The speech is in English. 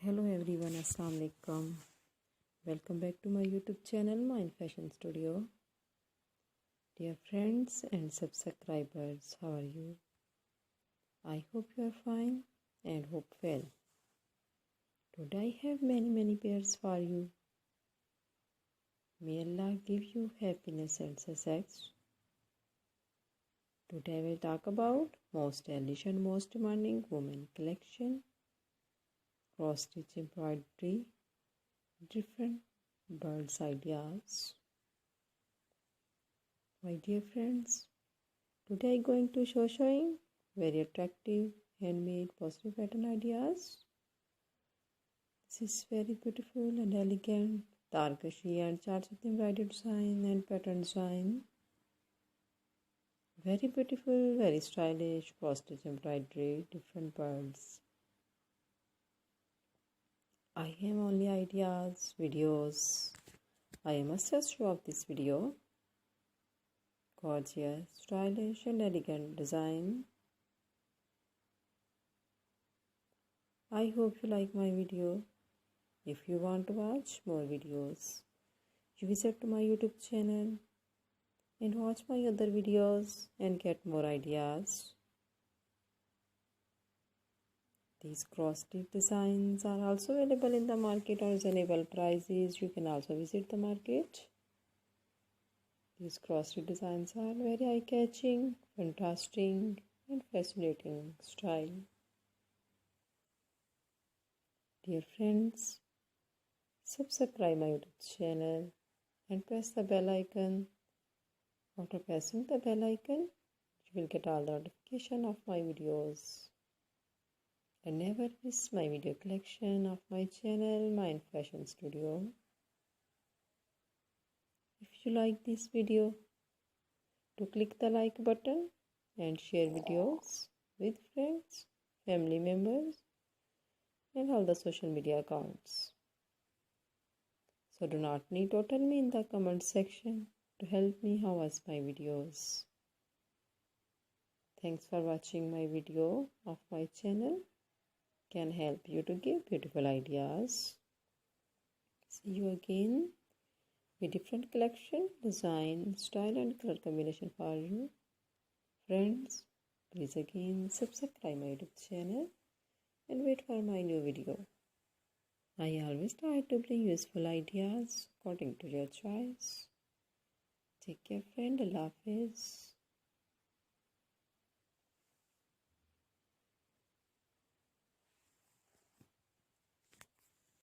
Hello everyone, Assalamu alaikum. Welcome back to my YouTube channel, Mind Fashion Studio. Dear friends and subscribers, how are you? I hope you are fine and hope well. Today I have many pairs for you. May Allah give you happiness and success. Today I will talk about most stylish and most demanding women collection, cross stitch embroidery, different birds ideas. My dear friends, today I am going to showing very attractive handmade positive pattern ideas. This is very beautiful and elegant tarkashi and charts with embroidered design and pattern design. Very beautiful, very stylish cross stitch embroidery, different birds. I have only ideas, videos. I am a show of this video. Gorgeous, stylish and elegant design. I hope you like my video. If you want to watch more videos, you visit to my YouTube channel and watch my other videos and get more ideas. These cross stitch designs are also available in the market on reasonable prices. You can also visit the market. These cross stitch designs are very eye-catching, fantastic and fascinating style. Dear friends, subscribe my YouTube channel and press the bell icon. After pressing the bell icon, you will get all the notification of my videos. And never miss my video collection of my channel, Mind Fashion Studio. If you like this video, to click the like button and share videos with friends, family members and all the social media accounts. So do not need to tell me in the comment section to help me how was my videos. Thanks for watching my video of my channel. Can help you to give beautiful ideas. See you again with different collection, design, style and color combination for you. Friends, please again subscribe my YouTube channel and wait for my new video. I always try to bring useful ideas according to your choice. Take care friend, Allah Hafiz.